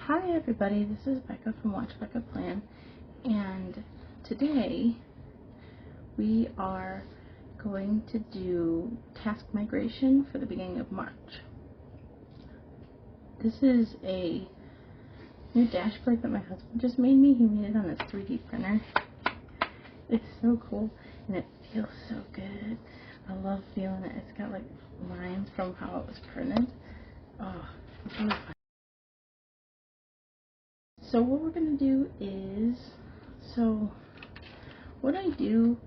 Hi everybody, this is Becca from Watch Becca Plan, and today we are going to do task migration for the beginning of March. This is a new dashboard that my husband just made me. He made it on his 3D printer. It's so cool and it feels so good. I love feeling it. It's got like lines from how it was printed. Oh, it's really fun. So what we're going to do is, what I do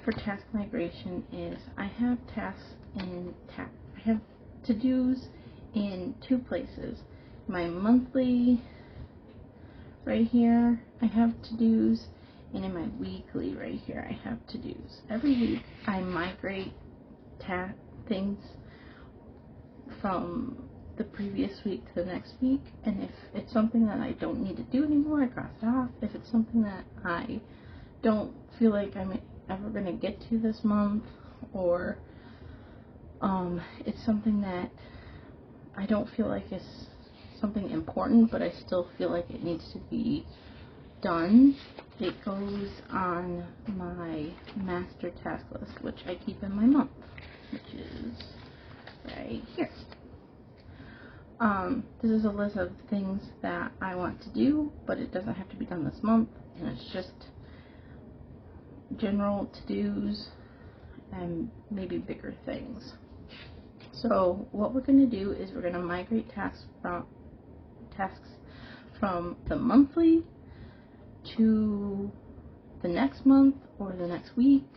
for task migration is I have tasks in I have to-dos in two places. My monthly right here, I have to-dos, and in my weekly right here, I have to-dos. Every week I migrate things from the previous week to the next week, and if it's something that I don't need to do anymore, I cross it off. If it's something that I don't feel like I'm ever going to get to this month, or it's something that I don't feel like is something important, but I still feel like it needs to be done, it goes on my master task list, which I keep in my month, which is right here. This is a list of things that I want to do, but it doesn't have to be done this month, and it's just general to-dos and maybe bigger things. So what we're going to do is we're going to migrate tasks from the monthly to the next month or the next week.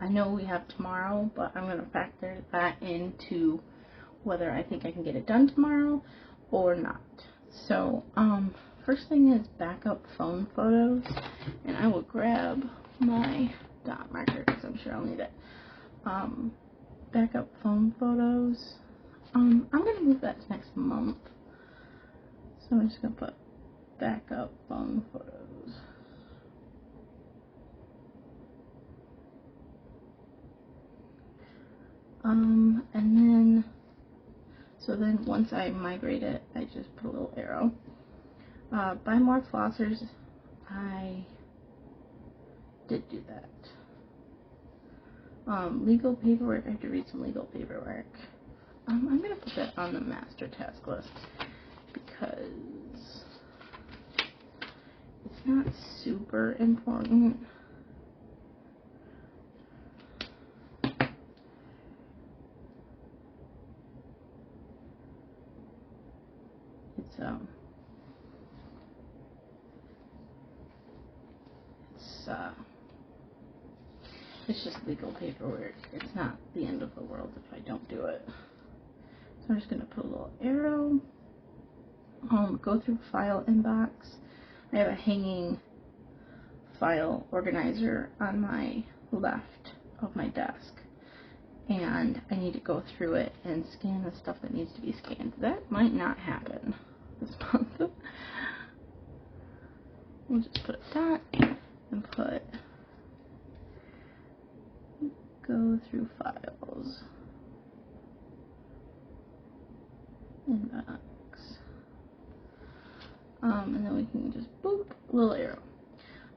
I know we have tomorrow, but I'm going to factor that into whether I think I can get it done tomorrow or not. So first thing is backup phone photos, and I will grab my dot marker because I'm sure I'll need it. Backup phone photos, I'm going to move that to next month, so I'm just going to put backup phone photos. And then then once I migrate it, I just put a little arrow. Buy more flossers, I did do that. Legal paperwork, I have to read some legal paperwork. I'm going to put that on the master task list because it's not super important. It's just legal paperwork. It's not the end of the world if I don't do it. So I'm just going to put a little arrow. Go through file inbox. I have a hanging file organizer on my left of my desk, and I need to go through it and scan the stuff that needs to be scanned. That might not happen this month. We'll just put a dot and put go through files, inbox, and then we can just boop, little arrow.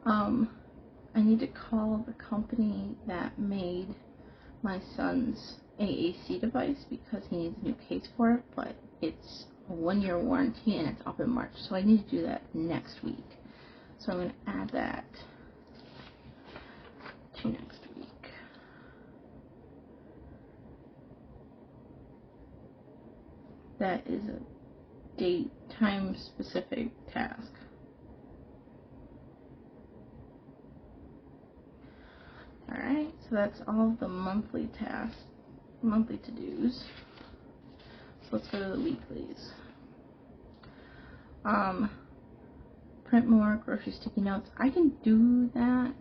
I need to call the company that made my son's AAC device because he needs a new case for it, but it's a 1-year warranty and it's up in March, so I need to do that next week. So I'm going to add that to next week. That is a date, time specific task. Alright, so that's all of the monthly tasks, monthly to-dos. So let's go to the weeklies. Print more grocery sticky notes. I can do that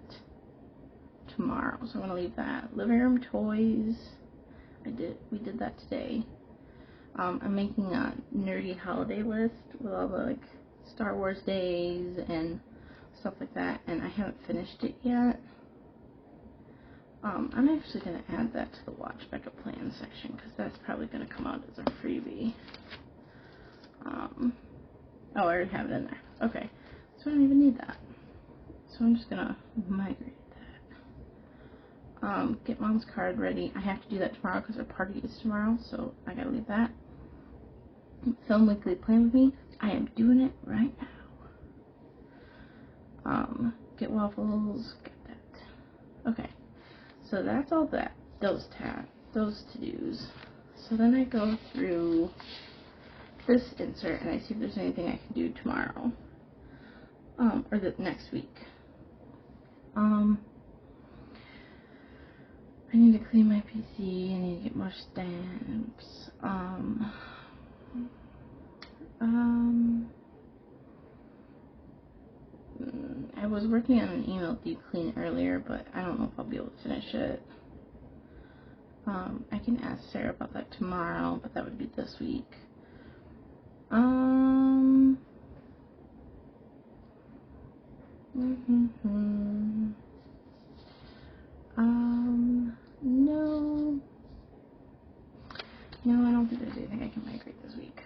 tomorrow, so I'm going to leave that. Living room toys, we did that today. I'm making a nerdy holiday list with all the like Star Wars days and stuff like that, and I haven't finished it yet. I'm actually going to add that to the Watch Becca Plan section because that's probably going to come out as a freebie. Oh, I already have it in there. Okay, so I don't even need that. So I'm just gonna migrate that. Get mom's card ready. I have to do that tomorrow because our party is tomorrow, so I gotta leave that. Film weekly plan with me. I am doing it right now. Get waffles. Get that. Okay, so that's all that. Those to-dos. So then I go through this insert and I see if there's anything I can do tomorrow. Or the next week. I need to clean my PC. I need to get more stamps. I was working on an email deep clean earlier, but I don't know if I'll be able to finish it. I can ask Sarah about that tomorrow, but that would be this week. No, I don't think there's anything I can migrate this week.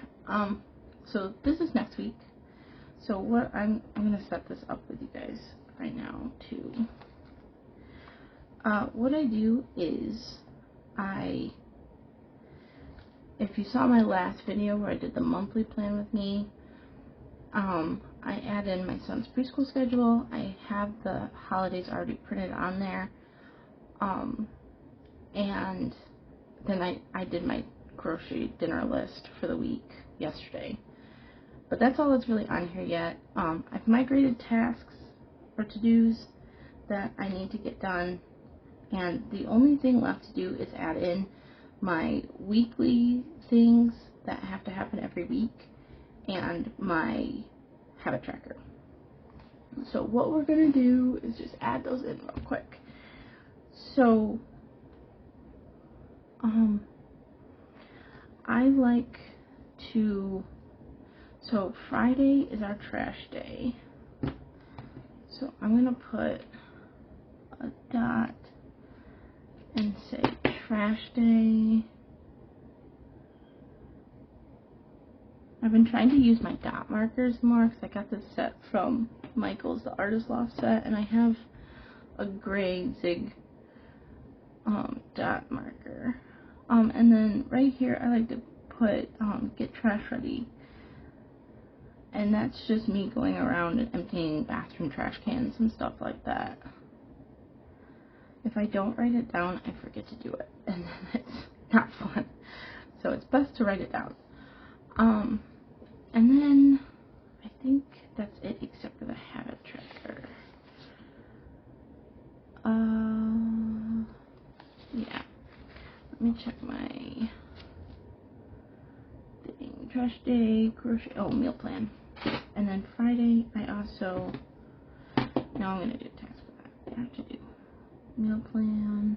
So this is next week. So what I'm gonna set this up with you guys right now too. What I do is if you saw my last video where I did the monthly plan with me, I add in my son's preschool schedule. I have the holidays already printed on there. And then I did my grocery dinner list for the week yesterday. But that's all that's really on here yet. I've migrated tasks or to-dos that I need to get done. And the only thing left to do is add in my weekly things that have to happen every week and my habit tracker. So what we're going to do is just add those in real quick. So I like to, so Friday is our trash day. So I'm going to put a dot and say trash day. I've been trying to use my dot markers more because I got this set from Michael's, the Artist Loft set, and I have a gray zig dot marker. And then right here I like to put get trash ready. And that's just me going around and emptying bathroom trash cans and stuff like that. If I don't write it down, I forget to do it, and then it's not fun. So it's best to write it down. And then I think that's it except for the habit tracker. Yeah. Let me check my thing. Trash day, grocery, meal plan. And then Friday, I also, now I'm going to do a task for that. I have to do meal plan.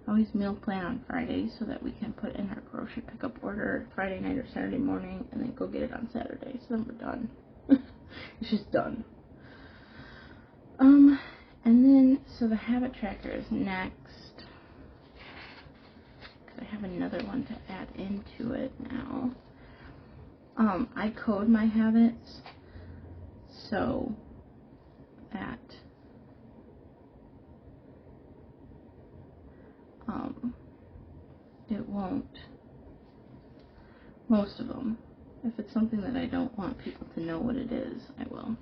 I always meal plan on Fridays so that we can put in our grocery pickup order Friday night or Saturday morning and then go get it on Saturday. So then we're done. It's just done. And then, so the habit tracker is next. Because I have another one to add into it now. I code my habits so that it won't, most of them, if it's something that I don't want people to know what it is, I will.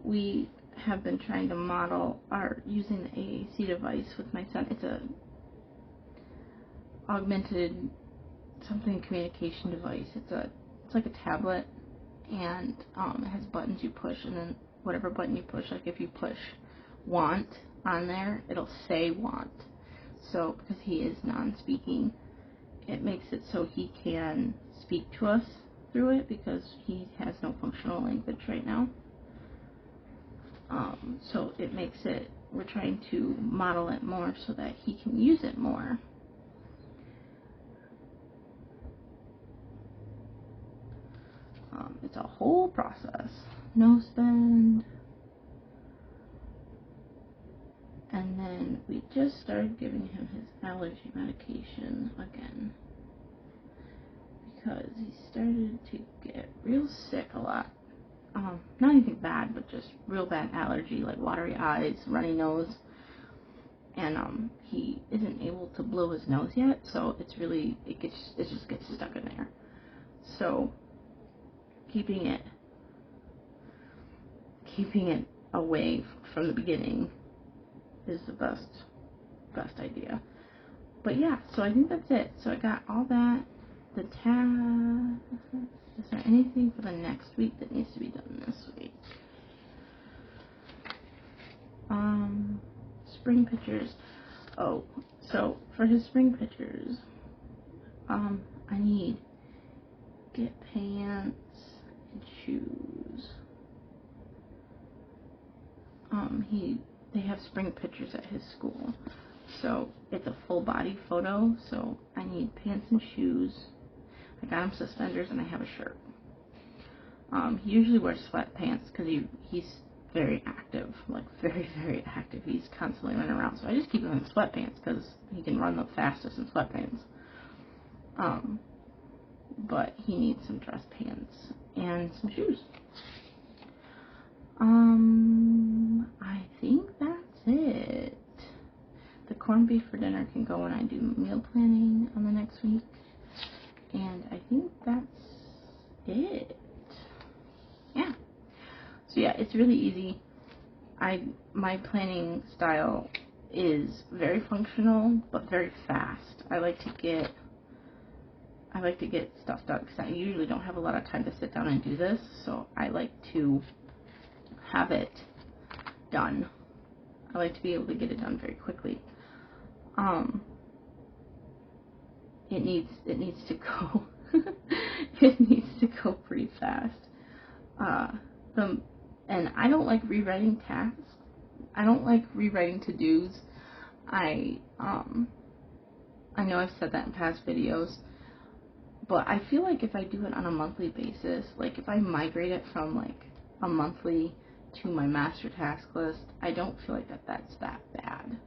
We have been trying to model using the AAC device with my son. It's a augmented something communication device. It's like a tablet, and it has buttons you push, and then whatever button you push, like if you push want on there, it'll say want. So because he is non-speaking, it makes it so he can speak to us through it because he has no functional language right now. So it makes it, we're trying to model it more so that he can use it more. It's a whole process. No spend. And then we just started giving him his allergy medication again. because he started to get real sick a lot. Not anything bad, but just real bad allergy, like watery eyes, runny nose, and he isn't able to blow his nose yet, so it just gets stuck in there. So keeping it away from the beginning is the best idea. But yeah, so I think that's it. So I got all that. The tab. Is there anything for the next week that needs to be done this week? Spring pictures. Oh, so for his spring pictures, I need get pants and shoes. They have spring pictures at his school, so it's a full body photo, so I need pants and shoes. I got him suspenders and I have a shirt. He usually wears sweatpants because he's very active, like very, very active. He's constantly running around, so I just keep him in sweatpants because he can run the fastest in sweatpants. But he needs some dress pants and some shoes. I think that's it. The corned beef for dinner can go when I do meal planning on the next week. And I think that's it. Yeah. So yeah, it's really easy. My planning style is very functional, but very fast. I like to get stuff done because I usually don't have a lot of time to sit down and do this. So I like to have it done. I like to be able to get it done very quickly. It needs to go. It needs to go pretty fast. And I don't like rewriting tasks. I don't like rewriting to-dos. I know I've said that in past videos, but I feel like if I do it on a monthly basis, like if I migrate it from like a monthly to my master task list, I don't feel like that's that bad.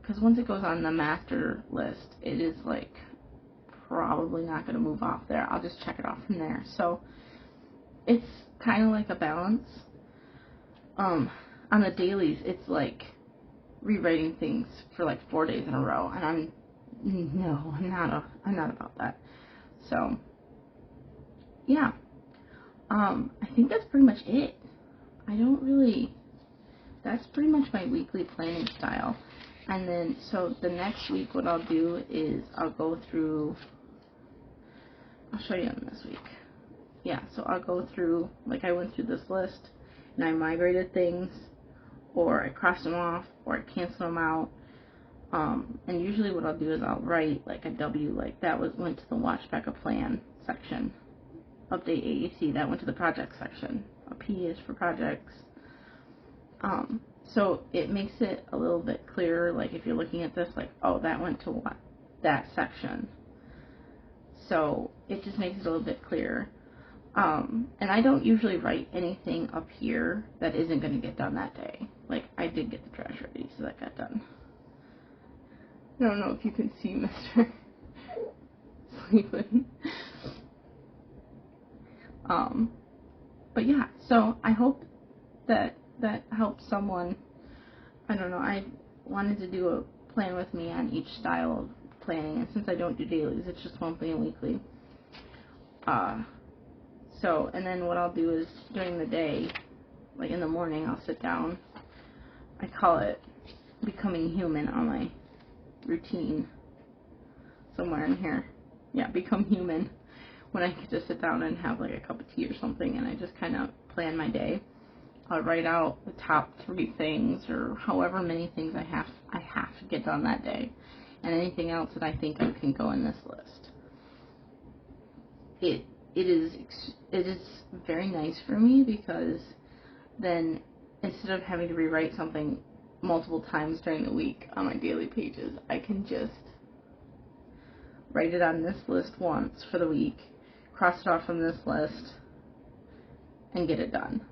Because once it goes on the master list, it is like probably not going to move off there. I'll just check it off from there. So it's kind of like a balance. On the dailies, it's like rewriting things for like 4 days in a row, and I'm not about that. So yeah, I think that's pretty much it. That's pretty much my weekly planning style. And then, so the next week, what I'll do is I'll show you on this week. Yeah, so I'll go through, like I went through this list, and I migrated things, or I crossed them off, or I canceled them out. And usually what I'll do is I'll write like a W, like that went to the watch backup plan section. Update AAC, that went to the project section. A P is for projects. So it makes it a little bit clearer, like if you're looking at this, like, oh, that went to what? That section. So it just makes it a little bit clearer. And I don't usually write anything up here that isn't going to get done that day. Like, I did get the trash ready, so that got done. I don't know if you can see Mr. sleeping. But yeah, so I hope that helps someone. I don't know, I wanted to do a plan with me on each style of planning, and since I don't do dailies, it's just monthly and weekly. So, and then what I'll do is during the day, like in the morning, I'll sit down. I call it becoming human on my routine somewhere in here. Yeah, become human, when I get to sit down and have like a cup of tea or something, and I just kind of plan my day. I'll write out the top 3 things, or however many things I have to get done that day, and anything else that I think can go in this list. It is very nice for me, because then instead of having to rewrite something multiple times during the week on my daily pages, I can just write it on this list once for the week, cross it off from this list, and get it done.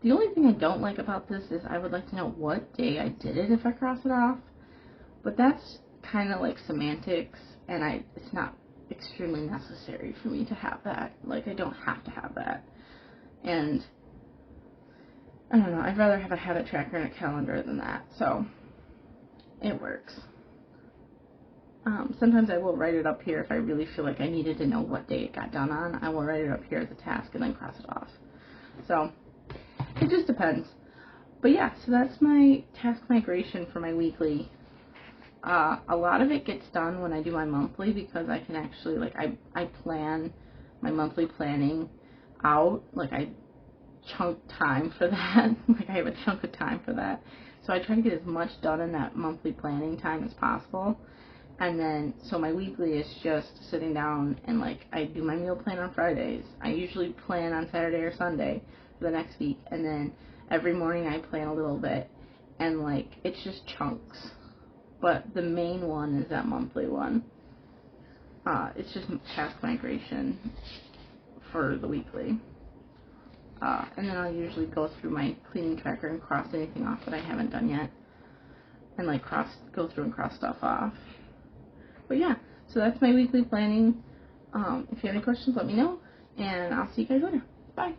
The only thing I don't like about this is I would like to know what day I did it if I cross it off, but that's kind of like semantics, and it's not extremely necessary for me to have that. Like, I don't have to have that. And I don't know, I'd rather have a habit tracker and a calendar than that. So it works. Sometimes I will write it up here if I really feel like I needed to know what day it got done on. I will write it up here as a task and then cross it off. So it just depends. But yeah, so that's my task migration for my weekly. A lot of it gets done when I do my monthly, because I can actually, like, I plan my monthly planning out. Like, I chunk time for that. Like, I have a chunk of time for that. So I try to get as much done in that monthly planning time as possible. And then, so my weekly is just sitting down and, like, I do my meal plan on Fridays. I usually plan on Saturday or Sunday for the next week. And then every morning I plan a little bit. And, like, it's just chunks. But the main one is that monthly one. It's just task migration for the weekly. And then I'll usually go through my cleaning tracker and cross anything off that I haven't done yet. And, like, go through and cross stuff off. But yeah, so that's my weekly planning. If you have any questions, let me know, and I'll see you guys later. Bye.